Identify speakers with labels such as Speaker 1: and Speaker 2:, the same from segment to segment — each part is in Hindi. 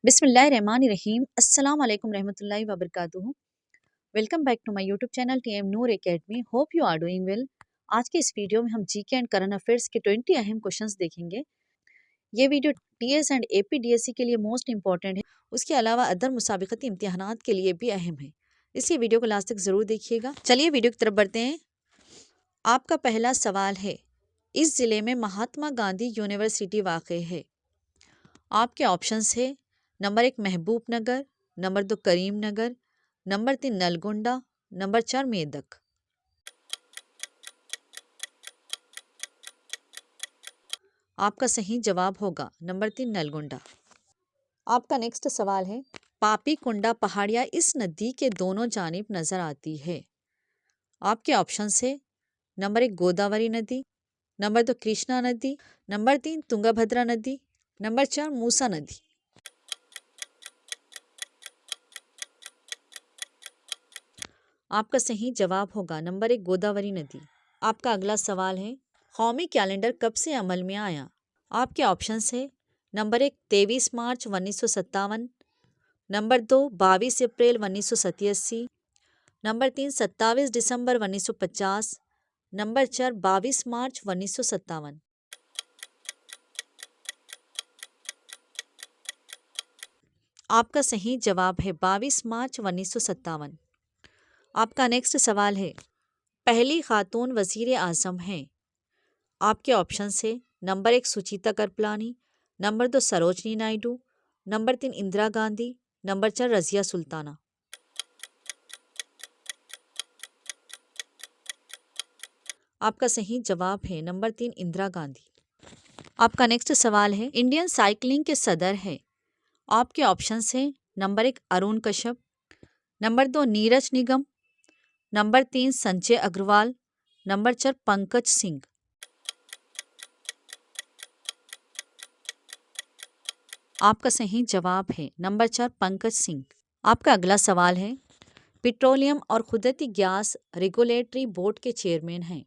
Speaker 1: बिस्मिल्लाहिर्रहमानिर्रहीम अस्सलाम वालेकुम रहमतुल्लाहि व बरकातुहू। Welcome back to my YouTube channel TM Noor academy. Hope you are doing well. आज के इस वीडियो में हम जीके एंड करंट अफेयर्स के 20 अहम क्वेश्चंस देखेंगे। ये वीडियो टीएस एंड एपीडीएससी के लिए मोस्ट इंपॉर्टेंट है। उसके अलावा अदर मुसाबिकती इम्तिहानात के लिए भी अहम है, इसलिए वीडियो को लास्ट तक जरूर देखिएगा। चलिए वीडियो की तरफ बढ़ते हैं। आपका पहला सवाल है, इस जिले में महात्मा गांधी यूनिवर्सिटी वाक़ है। आपके ऑप्शंस है नंबर 1 महबूब नगर, नंबर 2 करीम नगर, नंबर 3 नलगोंडा, नंबर 4 मेदक। आपका सही जवाब होगा नंबर 3 नलगोंडा। आपका नेक्स्ट सवाल है, पापी कुंडा पहाड़ियाँ इस नदी के दोनों जानिब नजर आती है। आपके ऑप्शंस है नंबर 1 गोदावरी नदी, नंबर 2 कृष्णा नदी, नंबर 3 तुंगभद्रा नदी, नंबर 4 मूसा नदी। आपका सही जवाब होगा नंबर 1 गोदावरी नदी। आपका अगला सवाल है, कौमी कैलेंडर कब से अमल में आया। आपके ऑप्शंस है नंबर 1 23 मार्च 1957, नंबर 2 22 अप्रैल 1987, नंबर 3 27 दिसंबर 1950, नंबर 4 22 मार्च 1957। आपका सही जवाब है 22 मार्च 1957। आपका नेक्स्ट सवाल है, पहली खातून वजीर आज़म हैं। आपके ऑप्शंस है number 1 Sucheta Kripalani, number 2 Sarojini Naidu, number 3 Indira Gandhi, number 4 Razia Sultana. आपका सही जवाब है नंबर 3 इंदिरा गांधी। आपका नेक्स्ट सवाल है, इंडियन साइकिलिंग के सदर है। आपके ऑप्शंस हैं नंबर 1 अरुण कश्यप, नंबर 2 नीरज निगम, नंबर 3 संजय अग्रवाल, नंबर 4 पंकज सिंह। आपका सही जवाब है नंबर 4 पंकज सिंह। आपका अगला सवाल है, पेट्रोलियम और खुदरती गैस रेगुलेटरी बोर्ड के चेयरमैन हैं।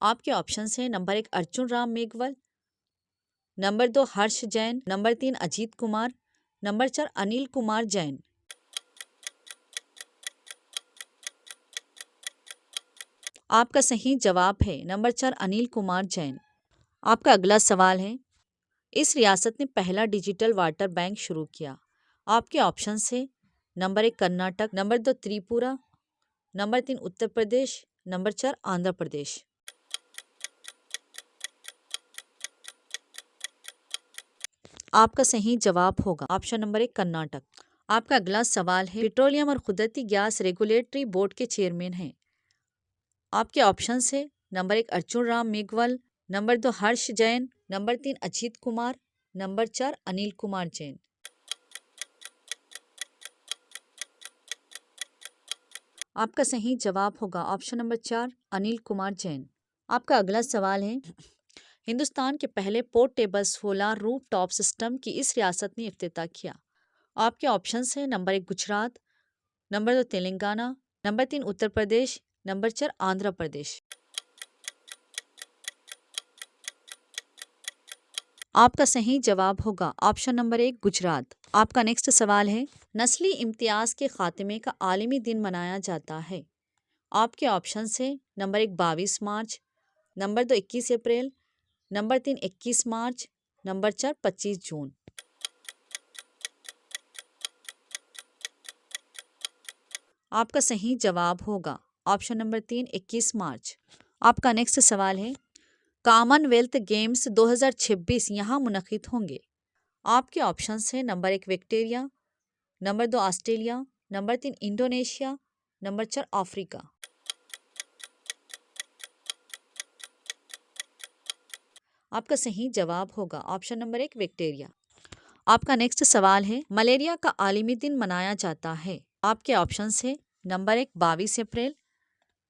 Speaker 1: आपके ऑप्शंस हैं नंबर 1 अर्जुन राम मेघवाल, नंबर 2 हर्ष जैन, नंबर 3 अजीत कुमार, नंबर 4 अनिल कुमार जैन। आपका सही जवाब है नंबर 4 अनिल कुमार जैन। आपका अगला सवाल है, इस रियासत ने पहला डिजिटल वाटर बैंक शुरू किया। आपके ऑप्शंस है number 1 Karnataka, number 2 Tripura, number 3 Uttar Pradesh, number 4 Andhra Pradesh. आपका सही जवाब होगा ऑप्शन नंबर 1 कर्नाटक। आपका अगला सवाल है, पेट्रोलियम और खुदरती गैस रेगुलेटरी बोर्ड के चेयरमैन हैं। आपके ऑप्शंस है नंबर 1 अर्जुन राम मेघवाल, नंबर 2 हर्ष जैन, नंबर 3 अजीत कुमार, नंबर 4 अनिल कुमार जैन। आपका सही जवाब होगा ऑप्शन नंबर 4 अनिल कुमार जैन। आपका अगला सवाल है, हिंदुस्तान के पहले portable solar roof top system की इस रियासत ने इफ्तिताह किया। आपके ऑप्शंस हैं number 1 Gujarat, number 2 Telangana, number 3 Uttar Pradesh, number 4 Andhra Pradesh. आपका सही जवाब होगा ऑप्शन नंबर 1 गुजरात। आपका नेक्स्ट सवाल है, नस्ली इम्तियाज के खात्मे का आलमी दिन मनाया जाता है। आपके ऑप्शंस हैं नंबर 1 22 मार्च, नंबर 2 21 अप्रैल, नंबर 3 21 मार्च, नंबर 4 25 जून। आपका सही जवाब होगा ऑप्शन नंबर 3 21 मार्च। आपका नेक्स्ट सवाल है, कॉमनवेल्थ गेम्स 2026 यहाँ मुनक़िद होंगे। आपके ऑप्शंस हैं number 1 Victoria, number 2 Australia, number 3 Indonesia, number 4 Africa. आपका सही जवाब होगा ऑप्शन नंबर 1 विक्टोरिया। आपका नेक्स्ट सवाल है, मलेरिया का आलमी दिन मनाया जाता है। आपके ऑप्शंस है नंबर 1 22 अप्रैल,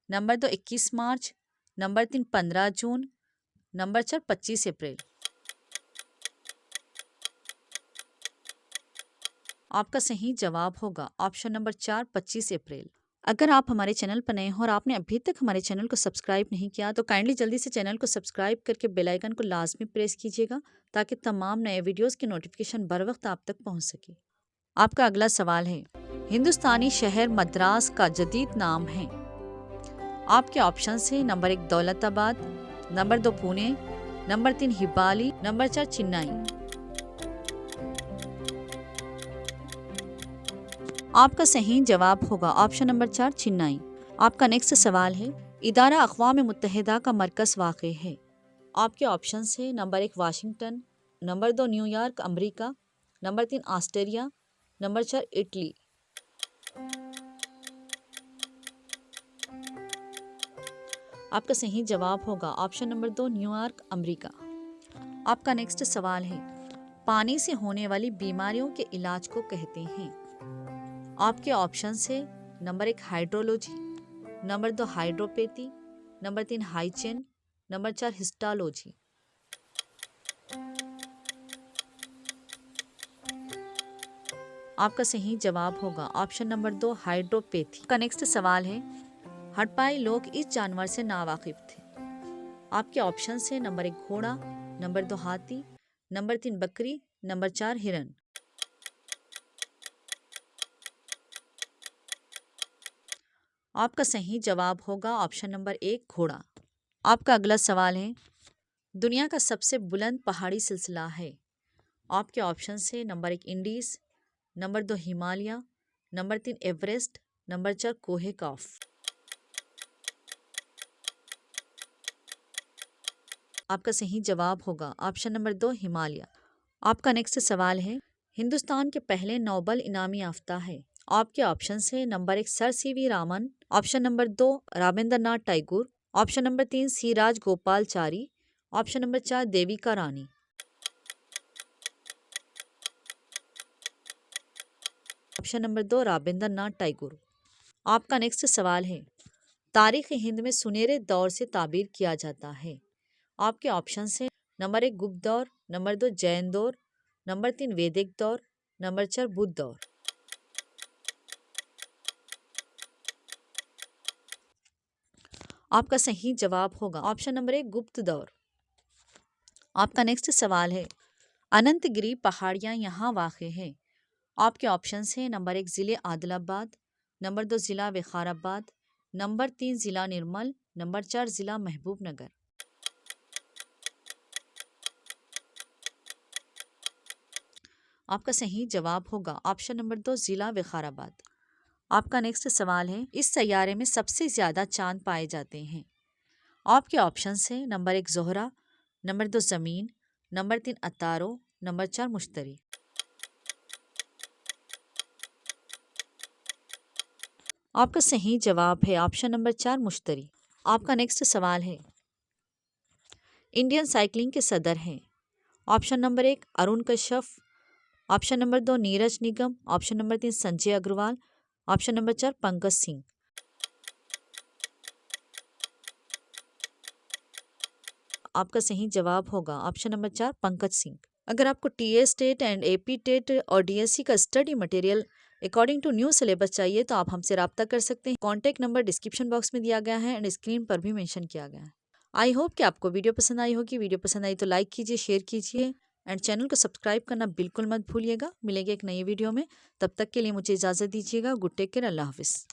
Speaker 1: नंबर 2 21 मार्च, नंबर 3 15 जून, नंबर 4 25 अप्रैल। आपका सही जवाब होगा ऑप्शन नंबर 4 25 अप्रैल। अगर आप हमारे चैनल पर नए हो और आपने अभी तक हमारे चैनल को सब्सक्राइब नहीं किया तो काइंडली जल्दी से चैनल को सब्सक्राइब करके बेल आइकन को लाजमी प्रेस कीजिएगा ताकि तमाम नए वीडियोस की नोटिफिकेशन बर वक्त आप तक पहुंच सके। आपका अगला सवाल है, हिंदुस्तानी शहर मद्रास का जदीद नाम है। आपके ऑप्शन है number 1 Daulatabad, number 2 Pune, number 3 Hubballi, number 4 Chennai. आपका सही जवाब होगा ऑप्शन नंबर 4 चेन्नई। आपका नेक्स्ट सवाल है, इदारा अक़वाम मुत्तहिदा का मरकज़ वाक़ है। आपके ऑप्शन है नंबर 1 वाशिंगटन, नंबर 2 न्यूयॉर्क अमरीका, नंबर 3 ऑस्ट्रेलिया, नंबर 4 इटली। आपका सही जवाब होगा ऑप्शन नंबर 2 न्यूयॉर्क अमरीका। आपका नेक्स्ट सवाल है, पानी से होने वाली बीमारियों के इलाज को कहते हैं। आपके ऑप्शन है number 1 hydrology, number 2 hydropathy, number 3 hygiene, number 4 histology. आपका सही जवाब होगा ऑप्शन नंबर 2 हाइड्रोपैथी। का नेक्स्ट सवाल है, हड़प्पाई लोग इस जानवर से नावाकिफ थे। आपके ऑप्शन है नंबर 1 घोड़ा, नंबर 2 हाथी, नंबर 3 बकरी, नंबर 4 हिरन। आपका सही जवाब होगा ऑप्शन नंबर 1 घोड़ा। आपका अगला सवाल है, दुनिया का सबसे बुलंद पहाड़ी सिलसिला है। आपके ऑप्शन है number 1 Indies, number 2 Himalaya, number 3 Everest, number 4 कोहे कॉफ। आपका सही जवाब होगा ऑप्शन नंबर 2 हिमालय। आपका नेक्स्ट सवाल है, हिंदुस्तान के पहले नोबेल इनामी याफ्ता है। आपके ऑप्शन है number 1 Sir C V Raman, option number 2 Rabindranath Tagore, option number 3 C Rajagopalachari, option number 4 Devika Rani. Option number 2 Rabindranath Tagore. आपका नेक्स्ट सवाल है, तारीख हिंद में सुनहरे दौर से ताबीर किया जाता है। आपके ऑप्शन है नंबर 1 गुप्त दौर, नंबर 2 जैन दौर, नंबर 3 वैदिक दौर, नंबर 4 बुद्ध दौर। आपका सही जवाब होगा ऑप्शन नंबर 1 गुप्त दौर। आपका नेक्स्ट सवाल है, अनंतगिरी पहाड़ियाँ यहाँ वाक़ है। आपके ऑप्शन है नंबर 1 ज़िले आदिलाबाद, नंबर 2 ज़िला विकाराबाद, नंबर 3 ज़िला निर्मल, नंबर 4 ज़िला महबूब नगर। आपका सही जवाब होगा ऑप्शन नंबर 2 ज़िला विकाराबाद। आपका नेक्स्ट सवाल है, इस सैयारे में सबसे ज़्यादा चांद पाए जाते हैं। आपके ऑप्शन है नंबर 1 ज़ोहरा, नंबर 2 ज़मीन, नंबर 3 अतारो, नंबर 4 मुश्तरी। आपका सही जवाब है ऑप्शन नंबर 4 मुश्तरी। आपका नेक्स्ट सवाल है, इंडियन साइकिलिंग के सदर हैं। Option number 1 Arun Kashyap, option number 2 Neeraj Nigam, option number 3 Sanjay Agarwal, option number 4 Pankaj Singh. आपका सही जवाब होगा ऑप्शन नंबर 4 पंकज सिंह। अगर आपको TS TET and AP TET और डीएससी का study material according to new syllabus चाहिए तो आप हमसे रब्ता कर सकते हैं। कॉन्टैक्ट नंबर डिस्क्रिप्शन बॉक्स में दिया गया है एंड स्क्रीन पर भी मेंशन किया गया है। आई होप कि आपको वीडियो पसंद आई होगी। वीडियो पसंद आई तो लाइक कीजिए, शेयर कीजिए एंड चैनल को सब्सक्राइब करना बिल्कुल मत भूलिएगा। मिलेंगे एक नई वीडियो में, तब तक के लिए मुझे इजाज़त दीजिएगा। गुड टेक केयर, अल्लाह हाफिज़।